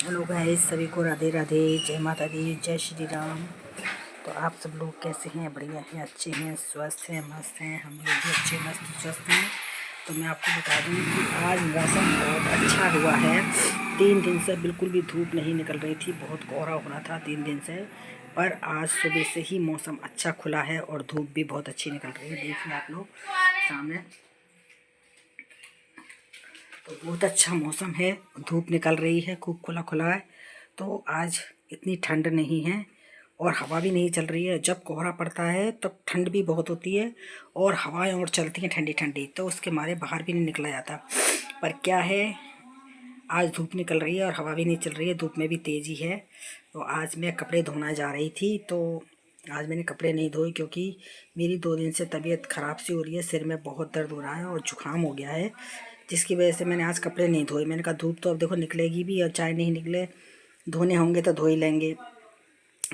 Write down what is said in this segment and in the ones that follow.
Hello guys, सभी को राधे राधे, जय माता दी, जय श्री राम। तो आप सब लोग कैसे हैं? बढ़िया हैं, अच्छे हैं, स्वस्थ हैं, मस्त हैं। हम लोग भी अच्छे मस्त स्वस्थ हैं। तो मैं आपको बता दूं कि आज मौसम बहुत अच्छा हुआ है। 3 दिन से बिल्कुल भी धूप नहीं निकल रही थी, बहुत कोहरा हो रहा था 3 दिन से। पर आज सुबह से ही मौसम अच्छा खुला है और धूप भी बहुत अच्छी निकल रही है। देखिए आप लोग सामने, तो बहुत अच्छा मौसम है, धूप निकल रही है, खूब खुला खुला है। तो आज इतनी ठंड नहीं है और हवा भी नहीं चल रही है। जब कोहरा पड़ता है तब ठंड भी बहुत होती है और हवाएं और चलती हैं ठंडी ठंडी, तो उसके मारे बाहर भी नहीं निकला जाता। पर क्या है, आज धूप निकल रही है और हवा भी नहीं चल रही है, धूप में भी तेज़ी है। तो आज मैं कपड़े धोना जा रही थी, तो आज मैंने कपड़े नहीं धोए क्योंकि मेरी 2 दिन से तबीयत ख़राब सी हो रही है, सिर में बहुत दर्द हो रहा है और जुकाम हो गया है, जिसकी वजह से मैंने आज कपड़े नहीं धोए। मैंने कहा धूप तो अब देखो निकलेगी भी और चाहे नहीं निकले, धोने होंगे तो धो ही लेंगे।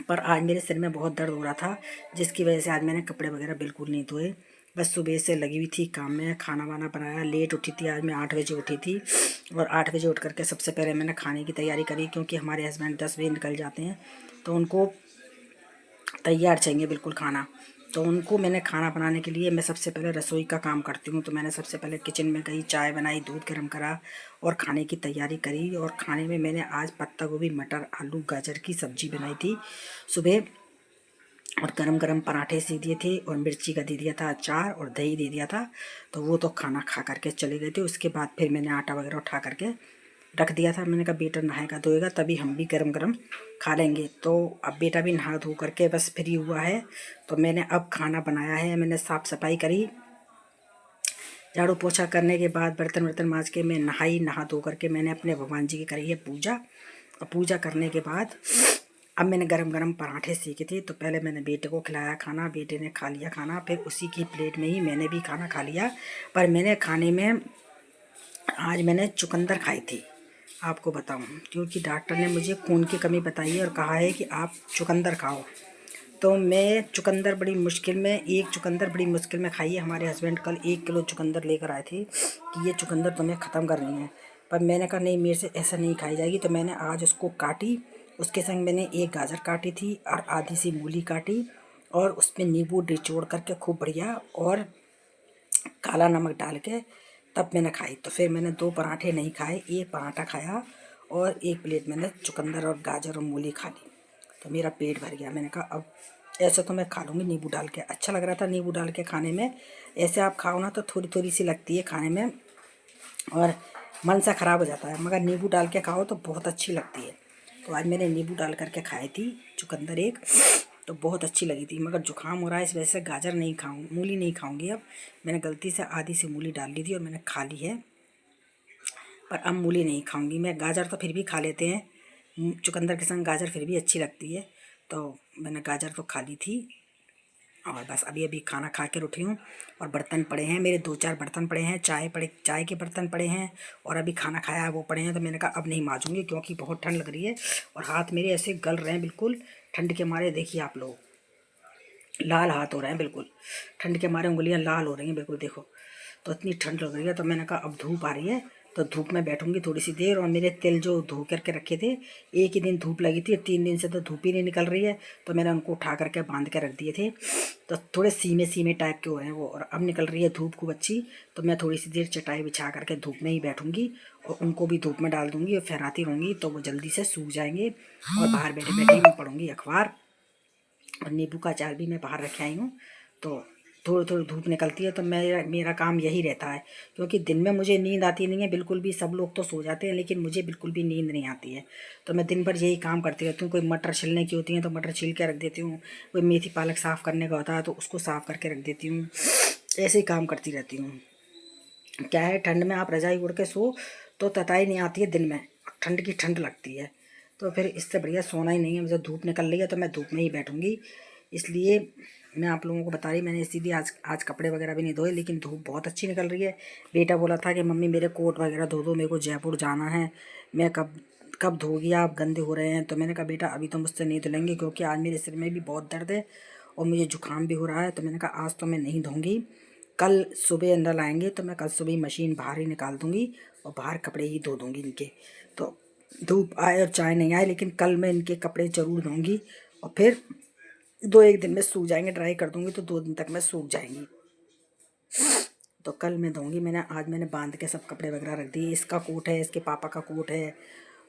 पर आज मेरे सिर में बहुत दर्द हो रहा था, जिसकी वजह से आज मैंने कपड़े वगैरह बिल्कुल नहीं धोए। बस सुबह से लगी हुई थी काम में, खाना वाना बनाया, लेट उठी थी आज मैं, 8 बजे उठी थी। और 8 बजे उठ करके सबसे पहले मैंने खाने की तैयारी करी, क्योंकि हमारे हस्बैंड 10 बजे निकल जाते हैं, तो उनको तैयार चाहिए बिल्कुल खाना। तो उनको मैंने खाना बनाने के लिए मैं सबसे पहले रसोई का काम करती हूँ। तो मैंने सबसे पहले किचन में गई, चाय बनाई, दूध गर्म करा और खाने की तैयारी करी। और खाने में मैंने आज पत्ता गोभी, मटर, आलू, गाजर की सब्जी बनाई थी सुबह, और गरम गरम पराठे सी दिए थे और मिर्ची का दे दिया था अचार और दही दे दिया था। तो वो तो खाना खा करके चले गए थे। उसके बाद फिर मैंने आटा वगैरह उठा करके रख दिया था। मैंने कहा बेटा नहाएगा धोएगा तभी हम भी गरम गरम खा लेंगे। तो अब बेटा भी नहा धो करके बस फ्री हुआ है। तो मैंने अब खाना बनाया है, मैंने साफ़ सफाई करी, झाड़ू पोछा करने के बाद बर्तन वर्तन मांज के मैं नहाई, नहा धो करके मैंने अपने भगवान जी की करी है पूजा। और पूजा करने के बाद अब मैंने गरम गरम पराठे सेके थे, तो पहले मैंने बेटे को खिलाया खाना, बेटे ने खा लिया खाना, फिर उसी की प्लेट में ही मैंने भी खाना खा लिया। पर मैंने खाने में आज मैंने चुकंदर खाई थी, आपको बताऊं, क्योंकि डॉक्टर ने मुझे खून की कमी बताई है और कहा है कि आप चुकंदर खाओ। तो मैं चुकंदर बड़ी मुश्किल में, एक चुकंदर बड़ी मुश्किल में खाई है। हमारे हस्बैंड कल 1 किलो चुकंदर लेकर आए थे कि ये चुकंदर तुम्हें ख़त्म करनी है। पर मैंने कहा नहीं, मेरे से ऐसा नहीं खाई जाएगी। तो मैंने आज उसको काटी, उसके संग मैंने एक गाजर काटी थी और आधी सी मूली काटी और उसमें नींबू निचोड़ करके खूब बढ़िया और काला नमक डाल के तब मैंने खाई। तो फिर मैंने 2 पराठे नहीं खाए, एक पराठा खाया और एक प्लेट मैंने चुकंदर और गाजर और मूली खा ली। तो मेरा पेट भर गया। मैंने कहा अब ऐसे तो मैं खा लूँगी नींबू डाल के, अच्छा लग रहा था नींबू डाल के खाने में। ऐसे आप खाओ ना तो थोड़ी थोड़ी सी लगती है खाने में और मन सा ख़राब हो जाता है, मगर नींबू डाल के खाओ तो बहुत अच्छी लगती है। तो आज मैंने नींबू डाल करके खाई थी चुकंदर एक, तो बहुत अच्छी लगी थी। मगर जुकाम हो रहा है, इस वजह से गाजर नहीं खाऊँ, मूली नहीं खाऊंगी अब। मैंने गलती से आधी सी मूली डाल ली थी और मैंने खा ली है, पर अब मूली नहीं खाऊंगी मैं। गाजर तो फिर भी खा लेते हैं, चुकंदर के संग गाजर फिर भी अच्छी लगती है, तो मैंने गाजर तो खा ली थी। और बस अभी अभी खाना खा कर उठी हूँ और बर्तन पड़े हैं मेरे, 2-4 बर्तन पड़े हैं, चाय के बर्तन पड़े हैं और अभी खाना खाया है वो पड़े हैं। तो मैंने कहा अब नहीं मांजूंगी क्योंकि बहुत ठंड लग रही है और हाथ मेरे ऐसे गल रहे हैं बिल्कुल ठंड के मारे। देखिए आप लोग, लाल हाथ हो रहे हैं बिल्कुल, ठंड के मारे उंगलियां लाल हो रही हैं बिल्कुल, देखो। तो इतनी ठंड लग रही है, तो मैंने कहा अब धूप आ रही है तो धूप में बैठूंगी थोड़ी सी देर। और मेरे तिल जो धो करके रखे थे, एक ही दिन धूप लगी थी, 3 दिन से तो धूप ही नहीं निकल रही है, तो मैंने उनको उठा करके बांध के रख दिए थे। तो थोड़े सीमे सीमे टाइप के हो रहे हैं वो, और अब निकल रही है धूप खूब अच्छी। तो मैं थोड़ी सी देर चटाई बिछा करके धूप में ही बैठूंगी और उनको भी धूप में डाल दूंगी और फहराती रहूँगी, तो वो जल्दी से सूख जाएंगे। और बाहर बैठे बैठे मैं पढ़ूंगी अखबार। और नींबू का अचार भी मैं बाहर रखे आई हूँ। तो थोड़ी थोड़ी धूप निकलती है तो मेरा मेरा काम यही रहता है, क्योंकि दिन में मुझे नींद आती नहीं है बिल्कुल भी। सब लोग तो सो जाते हैं लेकिन मुझे बिल्कुल भी नींद नहीं आती है। तो मैं दिन भर यही काम करती रहती हूँ। कोई मटर छिलने की होती हैं तो मटर छील के रख देती हूँ, कोई मेथी पालक साफ़ करने का होता है तो उसको साफ़ करके रख देती हूँ, ऐसे ही काम करती रहती हूँ। क्या है, ठंड में आप रजाई ओढ़ के सो तो तताई नहीं आती है दिन में, ठंड की ठंड लगती है। तो फिर इससे बढ़िया सोना ही नहीं है। मुझे धूप निकल रही है तो मैं धूप में ही बैठूंगी। इसलिए मैं आप लोगों को बता रही, मैंने इसीलिए आज आज कपड़े वगैरह भी नहीं धोए, लेकिन धूप बहुत अच्छी निकल रही है। बेटा बोला था कि मम्मी मेरे कोट वगैरह धो दो, मेरे को जयपुर जाना है। मैं कब कब धोगी, आप गंदे हो रहे हैं। तो मैंने कहा बेटा अभी तो मुझसे नहीं धुलेंगे, क्योंकि आज मेरे सिर में भी बहुत दर्द है और मुझे जुकाम भी हो रहा है। तो मैंने कहा आज तो मैं नहीं धोंगी, कल सुबह अंदर लाएंगे तो मैं कल सुबह ही मशीन बाहर ही निकाल दूंगी और बाहर कपड़े ही धो दूंगी इनके। तो धूप आए और चाहे नहीं आए, लेकिन कल मैं इनके कपड़े ज़रूर धोऊंगी और फिर 2-1 दिन में सूख जाएंगे। ड्राई कर दूंगी तो 2 दिन तक में सूख जाएंगी। तो कल मैं धोऊंगी। आज मैंने बांध के सब कपड़े वगैरह रख दिए। इसका कोट है, इसके पापा का कोट है,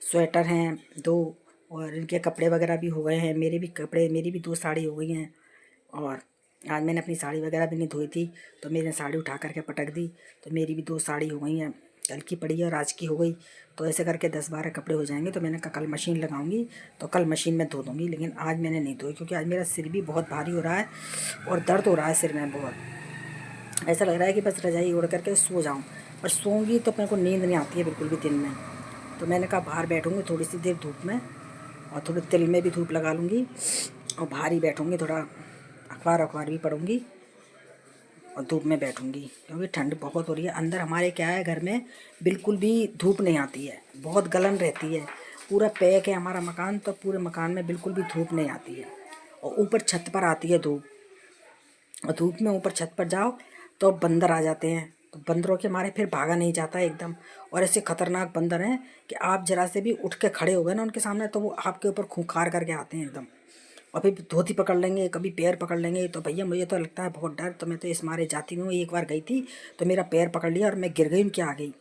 स्वेटर हैं 2, और इनके कपड़े वगैरह भी हो गए हैं। मेरी भी 2 साड़ी हो गई हैं। और आज मैंने अपनी साड़ी वगैरह भी नहीं धोई थी, तो मैंने साड़ी उठा करके पटक दी, तो मेरी भी 2 साड़ी हो गई हैं। कल की पड़ी है और आज की हो गई, तो ऐसे करके 10-12 कपड़े हो जाएंगे। तो मैंने कहा कल मशीन लगाऊंगी तो कल मशीन में धो दूँगी, लेकिन आज मैंने नहीं धोई क्योंकि आज मेरा सिर भी बहुत भारी हो रहा है और दर्द हो रहा है सिर में बहुत। ऐसा लग रहा है कि बस रजाई ओढ़ करके सो जाऊँ, पर सोऊंगी तो मेरे को नींद नहीं आती है बिल्कुल भी दिन में। तो मैंने कहा बाहर बैठूँगी थोड़ी सी देर धूप में, और थोड़े तिल में भी धूप लगा लूँगी, और बाहर ही बैठूँगी, थोड़ा अखबार भी पढ़ूँगी और धूप में बैठूँगी, क्योंकि ठंड बहुत हो रही है। अंदर हमारे क्या है, घर में बिल्कुल भी धूप नहीं आती है, बहुत गलन रहती है। पूरा पैक है हमारा मकान, तो पूरे मकान में बिल्कुल भी धूप नहीं आती है। और ऊपर छत पर आती है धूप, और धूप में ऊपर छत पर जाओ तो बंदर आ जाते हैं, तो बंदरों के मारे फिर भागा नहीं जाता है एकदम। और ऐसे खतरनाक बंदर हैं कि आप जरा से भी उठ के खड़े हो गए ना उनके सामने, तो वो आपके ऊपर खूंखार करके आते हैं एकदम, और फिर धोती पकड़ लेंगे, कभी पैर पकड़ लेंगे। तो भैया मुझे तो लगता है बहुत डर, तो मैं तो इस मारे जाती हूँ। एक बार गई थी तो मेरा पैर पकड़ लिया और मैं गिर गई, उनके आ गई।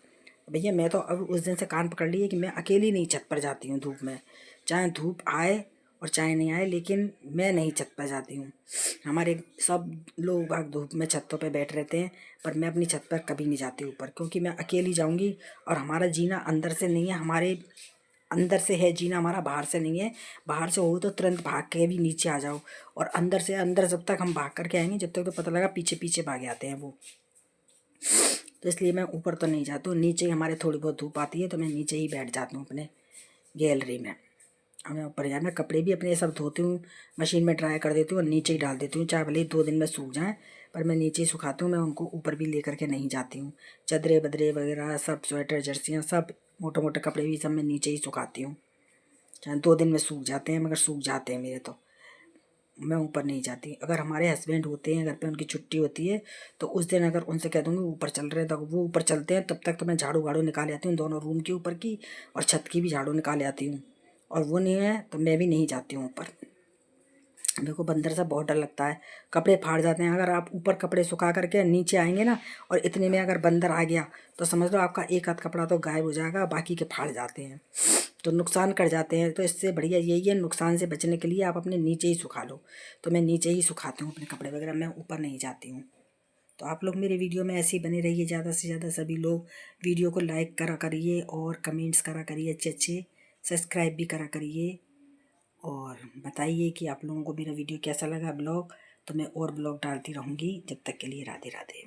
भैया मैं तो अब उस दिन से कान पकड़ लिए कि मैं अकेली नहीं छत पर जाती हूँ धूप में, चाहे धूप आए और चाहे नहीं आए, लेकिन मैं नहीं छत पर जाती हूँ। हमारे सब लोग बाग धूप में छतों पे बैठ रहते हैं, पर मैं अपनी छत पर कभी नहीं जाती ऊपर, क्योंकि मैं अकेली जाऊँगी। और हमारा जीना अंदर से नहीं है, हमारे अंदर से है जीना, हमारा बाहर से नहीं है। बाहर से हो तो तुरंत भाग के भी नीचे आ जाओ, और अंदर से अंदर जब तक हम भाग करके आएंगे, जब तक तो पता लगा पीछे पीछे भागे आते हैं वो। तो इसलिए मैं ऊपर तो नहीं जाती हूँ, नीचे ही हमारे थोड़ी बहुत धूप आती है तो मैं नीचे ही बैठ जाती हूँ अपने गैलरी में। और मैं ऊपर मैं कपड़े भी अपने सब धोती हूँ, मशीन में ड्राई कर देती हूँ और नीचे ही डाल देती हूँ, चाहे भले ही 2 दिन में सूख जाएँ, पर मैं नीचे ही सुखाती हूँ। मैं उनको ऊपर भी ले करके नहीं जाती हूँ। चदरे बदरे वगैरह सब, स्वेटर जर्सियाँ सब, मोटे मोटे कपड़े भी सब मैं नीचे ही सुखाती हूँ। चाहे 2 दिन में सूख जाते हैं, मगर सूख जाते हैं मेरे तो। मैं ऊपर नहीं जाती। अगर हमारे हस्बैंड होते हैं घर पे, उनकी छुट्टी होती है, तो उस दिन अगर उनसे कह दूँगी ऊपर चल रहे हैं, तो वो ऊपर चलते हैं, तब तक तो मैं झाड़ू वाड़ू निकाल आती हूँ, दोनों रूम के ऊपर की और छत की भी झाड़ू निकाल आती हूँ। और वो नहीं है तो मैं भी नहीं जाती हूँ ऊपर। मेरे को बंदर से बहुत डर लगता है, कपड़े फाड़ जाते हैं। अगर आप ऊपर कपड़े सुखा करके नीचे आएंगे ना, और इतने में अगर बंदर आ गया, तो समझ लो आपका एक आध कपड़ा तो गायब हो जाएगा, बाकी के फाड़ जाते हैं, तो नुकसान कर जाते हैं। तो इससे बढ़िया यही है, नुकसान से बचने के लिए आप अपने नीचे ही सुखा लो। तो मैं नीचे ही सुखाती हूँ अपने कपड़े वगैरह, मैं ऊपर नहीं जाती हूँ। तो आप लोग मेरे वीडियो में ऐसे ही बने रहिए, ज़्यादा से ज़्यादा सभी लोग वीडियो को लाइक करा करिए और कमेंट्स करा करिए अच्छे अच्छे, सब्सक्राइब भी करा करिए। और बताइए कि आप लोगों को मेरा वीडियो कैसा लगा, ब्लॉग। तो मैं और ब्लॉग डालती रहूँगी। जब तक के लिए राधे राधे।